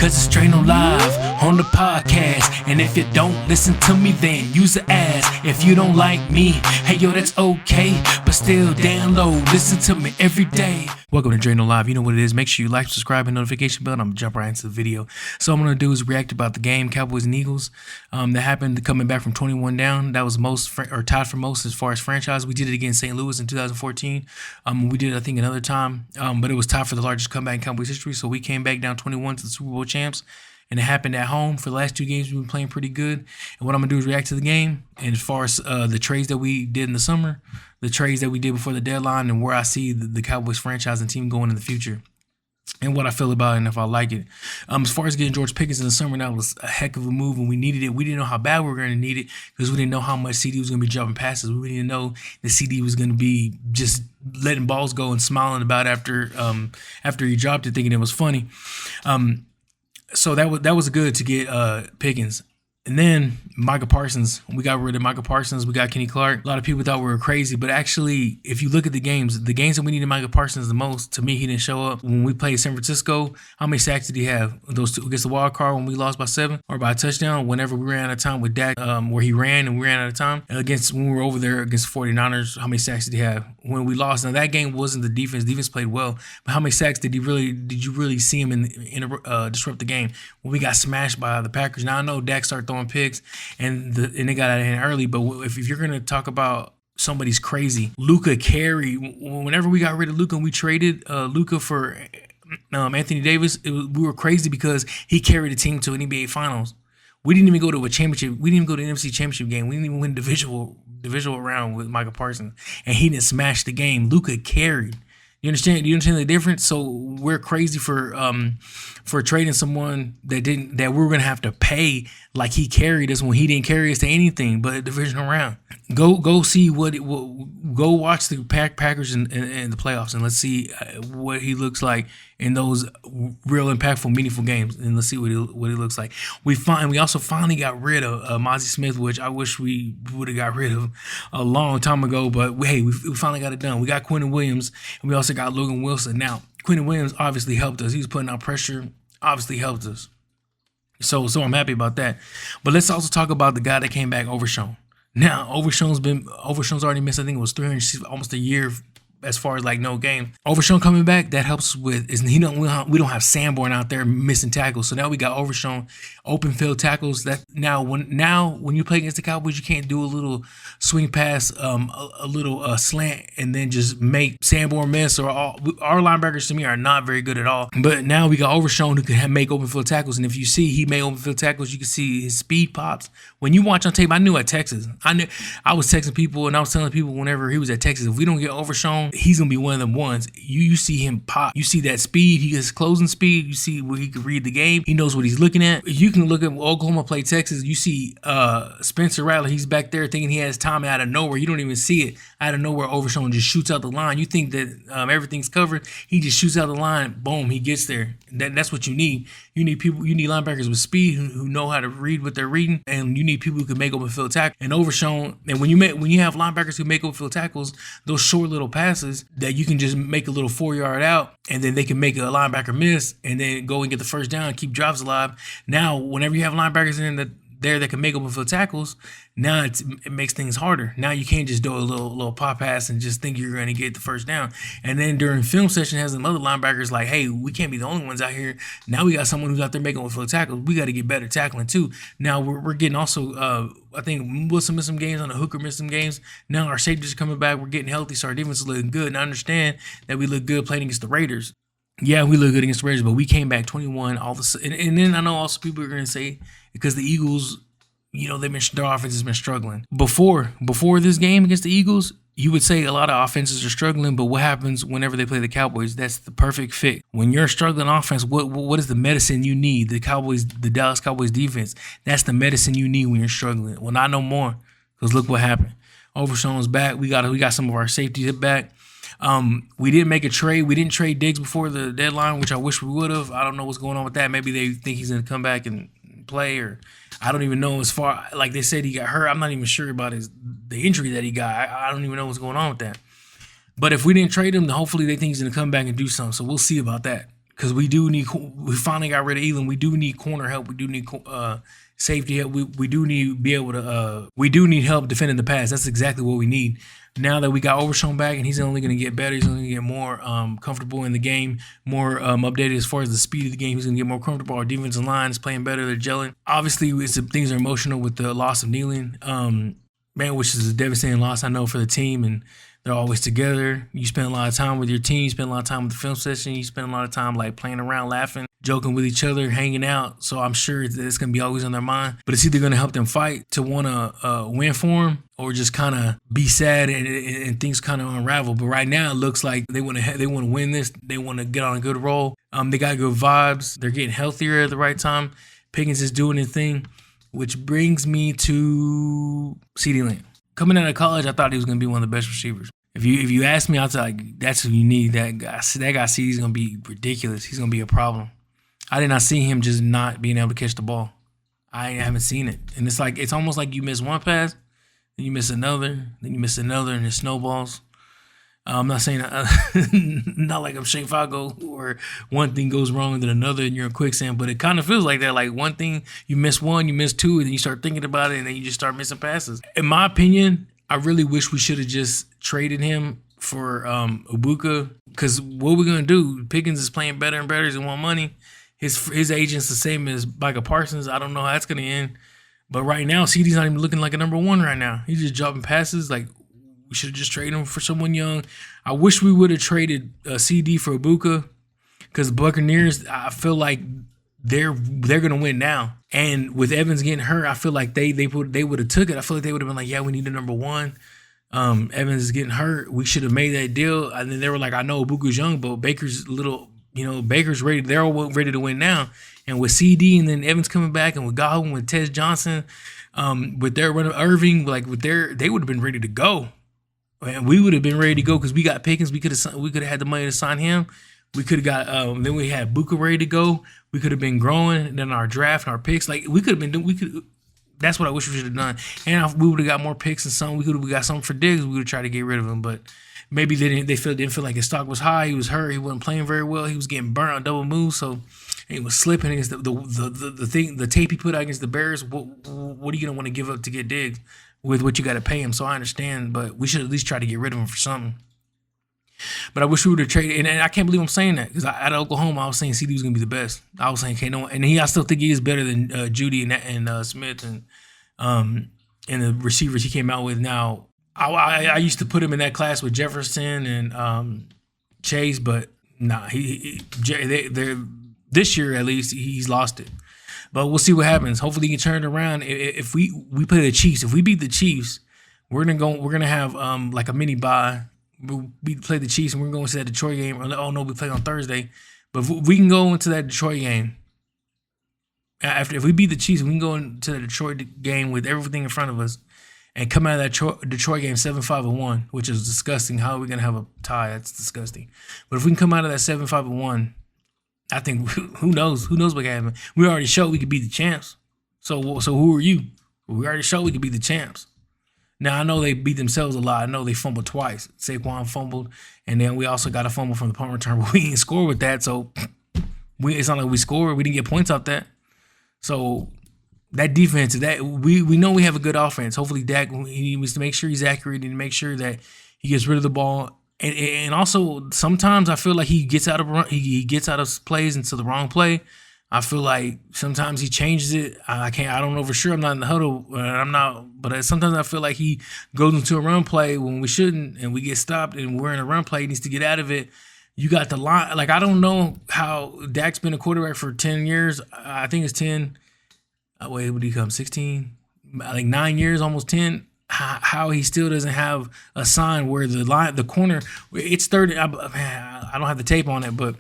Cause it's straight on live on the podcast. And if you don't listen to me, then use the ass. If you don't like me, hey yo, that's okay. But still download, listen to me every day. Welcome to Drano Live. You know what it is. Make sure you like, subscribe, and notification bell. And I'm gonna jump right into the video. So what I'm gonna do is react about the game, Cowboys and Eagles. That happened coming back from 21 down. That was most or tied for most as far as franchise. We did it against St. Louis in 2014. We did it, I think, another time. But it was tied for the largest comeback in Cowboys history. So we came back down 21 to the Super Bowl champs. And it happened at home. For the last two games, we've been playing pretty good. And what I'm going to do is react to the game. And as far as the trades that we did in the summer, the trades that we did before the deadline, and where I see the Cowboys franchise and team going in the future, and what I feel about it and if I like it. As far as getting George Pickens in the summer, that was a heck of a move, and we needed it. We didn't know how bad we were going to need it because we didn't know how much CD was going to be jumping passes. We didn't know the CD was going to be just letting balls go and smiling about after he dropped it, thinking it was funny. So that was good to get Pickens. And then Micah Parsons, we got rid of Micah Parsons. We got Kenny Clark. A lot of people thought we were crazy, but actually, if you look at the games that we needed Micah Parsons the most, to me, he didn't show up. When we played San Francisco, how many sacks did he have? Those two against the wild card when we lost by 7 or by a touchdown, whenever we ran out of time with Dak, where he ran and we ran out of time. Against when we were over there against the 49ers, how many sacks did he have? When we lost, now that game wasn't the defense. Defense played well, but how many sacks did you really see him disrupt the game? When we got smashed by the Packers. Now I know Dak started throwing picks and they got out of hand early, but if you're going to talk about somebody's crazy, Luka carried. Whenever we got rid of Luka and we traded Luka for Anthony Davis, we were crazy because he carried the team to an NBA Finals. We didn't even go to a championship. We didn't even go to an NFC championship game. We didn't even win divisional round with Micah Parsons, and he didn't smash the game. Luka carried. You understand? Do you understand the difference? So we're crazy for trading someone that we're gonna have to pay like he carried us when he didn't carry us to anything but a divisional round. Go see go watch the Packers in the playoffs, and let's see what he looks like in those real impactful, meaningful games, and let's see what he looks like. We also finally got rid of Mozzie Smith, which I wish we would have got rid of a long time ago, but hey, we finally got it done. We got Quentin Williams, and we also got Logan Wilson. Now, Quentin Williams obviously helped us. He was putting out pressure, obviously helped us. So I'm happy about that. But let's also talk about the guy that came back, Overshown. Now, Overshown's already missed, I think it was 300, almost a year as far as like no game. Overshown coming back, that helps with we don't have Sanborn out there missing tackles. So now we got Overshown open field tackles. That now when you play against the Cowboys, you can't do a little swing pass, a little slant, and then just make Sanborn miss. Or our linebackers to me are not very good at all. But now we got Overshown who can make open field tackles. And if you see he made open field tackles, you can see his speed pops. When you watch on tape, I knew at Texas. I was texting people and I was telling people whenever he was at Texas, if we don't get Overshown, he's gonna be one of them ones. You see him pop. You see that speed. He has closing speed. You see where he can read the game. He knows what he's looking at. You can look at Oklahoma play Texas. You see Spencer Rattler. He's back there thinking he has time out of nowhere. You don't even see it. Out of nowhere, Overshown just shoots out the line. You think that everything's covered. He just shoots out the line. Boom, he gets there. That's what you need. You need people. You need linebackers with speed who know how to read what they're reading, and you need people who can make open field tackles. And Overshown. And when you have linebackers who make open field tackles, those short little passes that you can just make a little 4-yard out, and then they can make a linebacker miss, and then go and get the first down, keep drives alive. Now, whenever you have linebackers in that can make open field tackles, now it makes things harder. Now you can't just do a little pop pass and just think you're going to get the first down. And then during film session, has some other linebackers like, hey, we can't be the only ones out here. Now we got someone who's out there making open field tackles. We got to get better tackling too. Now we're getting also, I think Wilson missed some games, on the Hooker missed some games. Now our safeties are coming back. We're getting healthy, so our defense is looking good. And I understand that we look good playing against the Raiders. Yeah, we look good against the Raiders, but we came back 21. And then I know also people are going to say because the Eagles, their offense has been struggling. Before this game against the Eagles, you would say a lot of offenses are struggling, but what happens whenever they play the Cowboys? That's the perfect fit. When you're a struggling offense, what is the medicine you need? The Dallas Cowboys defense, that's the medicine you need when you're struggling. Well, not no more, because look what happened. Overshown's back. We got some of our safeties back. We didn't make a trade. We didn't trade Diggs before the deadline, which I wish we would have. I don't know what's going on with that. Maybe they think he's going to come back and play, or I don't even know. As far like they said he got hurt, I'm not even sure about the injury that he got. I don't even know what's going on with that. But if we didn't trade him, then hopefully they think he's going to come back and do something. So we'll see about that. because we finally got rid of Elam. We do need corner help. We do need safety help. We do need be able to. We do need help defending the pass. That's exactly what we need. Now that we got Overshown back, and he's only going to get better. He's only going to get more comfortable in the game, more updated as far as the speed of the game. He's going to get more comfortable. Our defensive line is playing better. They're gelling. Obviously, things are emotional with the loss of Nealon, which is a devastating loss, I know, for the team. And they're always together. You spend a lot of time with your team. You spend a lot of time with the film session. You spend a lot of time like playing around, laughing, joking with each other, hanging out. So I'm sure that it's going to be always on their mind. But it's either going to help them fight to want to win for them, or just kind of be sad and things kind of unravel. But right now it looks like they want to win this. They want to get on a good roll. They got good vibes. They're getting healthier at the right time. Pickens is doing his thing, which brings me to CeeDee Lamb. Coming out of college, I thought he was going to be one of the best receivers. If you ask me, I'll tell you, that's who you need. That guy CeeDee's going to be ridiculous. He's going to be a problem. I did not see him just not being able to catch the ball. I haven't seen it. And it's almost like you miss one pass, then you miss another, then you miss another, and it snowballs. I'm not saying not like I'm Shane Falco, where one thing goes wrong and then another and you're in quicksand, but it kind of feels like that. Like one thing, you miss one, you miss two, and then you start thinking about it, and then you just start missing passes. In my opinion, I really wish we should have just traded him for Ibuka, because what we're gonna do? Pickens is playing better and better. He want money. His agent's the same as Micah Parsons. I don't know how that's gonna end, but right now, CeeDee's not even looking like a number one right now. He's just dropping passes. Like, we should have just traded him for someone young. I wish we would have traded CD for Ibuka, because Buccaneers, I feel like they're gonna win now. And with Evans getting hurt, I feel like they would have took it. I feel like they would have been like, yeah, we need a number one. Evans is getting hurt. We should have made that deal. And then they were like, I know Ibuka's young, but Baker's Baker's ready. They're all ready to win now. And with CD and then Evans coming back, and with Godwin, with Tez Johnson, with their run of Irving, they would have been ready to go. And we would have been ready to go because we got Pickens. We could have had the money to sign him. We could have got then we had Buka ready to go. We could have been growing, and then our draft and our picks. Like, we could have been doing. That's what I wish we should have done. And if we would have got more picks and something. We got something for Diggs. We would have tried to get rid of him, but maybe they didn't feel like his stock was high. He was hurt. He wasn't playing very well. He was getting burnt on double moves, so he was slipping against the tape he put out against the Bears. What are you gonna want to give up to get Diggs with what you got to pay him? So I understand, but we should at least try to get rid of him for something. But I wish we would have traded, and I can't believe I'm saying that, because out of Oklahoma, I was saying CD was going to be the best. I was saying, okay, no, and I still think he is better than Judy and Smith and the receivers he came out with. Now, I used to put him in that class with Jefferson and Chase, but nah, this year at least he's lost it. But we'll see what happens. Hopefully he can turn it around. If we play the Chiefs, if we beat the Chiefs, we're gonna have like a mini bye. We play the Chiefs, and we're going to that Detroit game. Oh, no, we play on Thursday. But if we can go into that Detroit game. If we beat the Chiefs, we can go into the Detroit game with everything in front of us and come out of that Detroit game 7-5-1, which is disgusting. How are we going to have a tie? That's disgusting. But if we can come out of that 7-5-1, I think who knows? Who knows what can happen? We already showed we could beat the champs. So who are you? We already showed we could beat the champs. Now, I know they beat themselves a lot. I know they fumbled twice. Saquon fumbled, and then we also got a fumble from the punt return, but we didn't score with that. So it's not like we scored. We didn't get points off that. So that defense, we know we have a good offense. Hopefully, Dak, he needs to make sure he's accurate and make sure that he gets rid of the ball. And also, sometimes I feel like he gets out of plays into the wrong play. I feel like sometimes he changes it. I don't know for sure. I'm not in the huddle. But sometimes I feel like he goes into a run play when we shouldn't, and we get stopped, and we're in a run play. He needs to get out of it. You got the line. Like, I don't know how Dak's been a quarterback for 10 years. I think it's 10. Wait, would he come 16? Like 9 years, almost 10. How he still doesn't have a sign where the corner, it's 30. I don't have the tape on it, but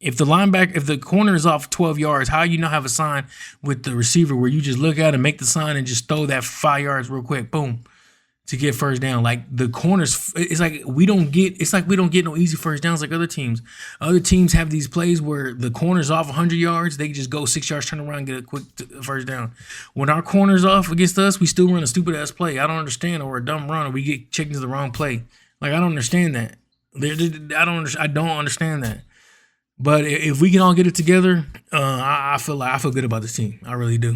if the corner is off 12 yards, how you not have a sign with the receiver where you just look at and make the sign and just throw that 5 yards real quick, boom, to get first down? Like, the corners, it's like we don't get no easy first downs like other teams. Other teams have these plays where the corner's off 100 yards, they just go 6 yards, turn around, and get a quick first down. When our corner's off against us, we still run a stupid ass play. I don't understand, or a dumb run, or we get checked into the wrong play. Like, I don't understand that. I don't understand that. But if we can all get it together, I feel good about this team. I really do.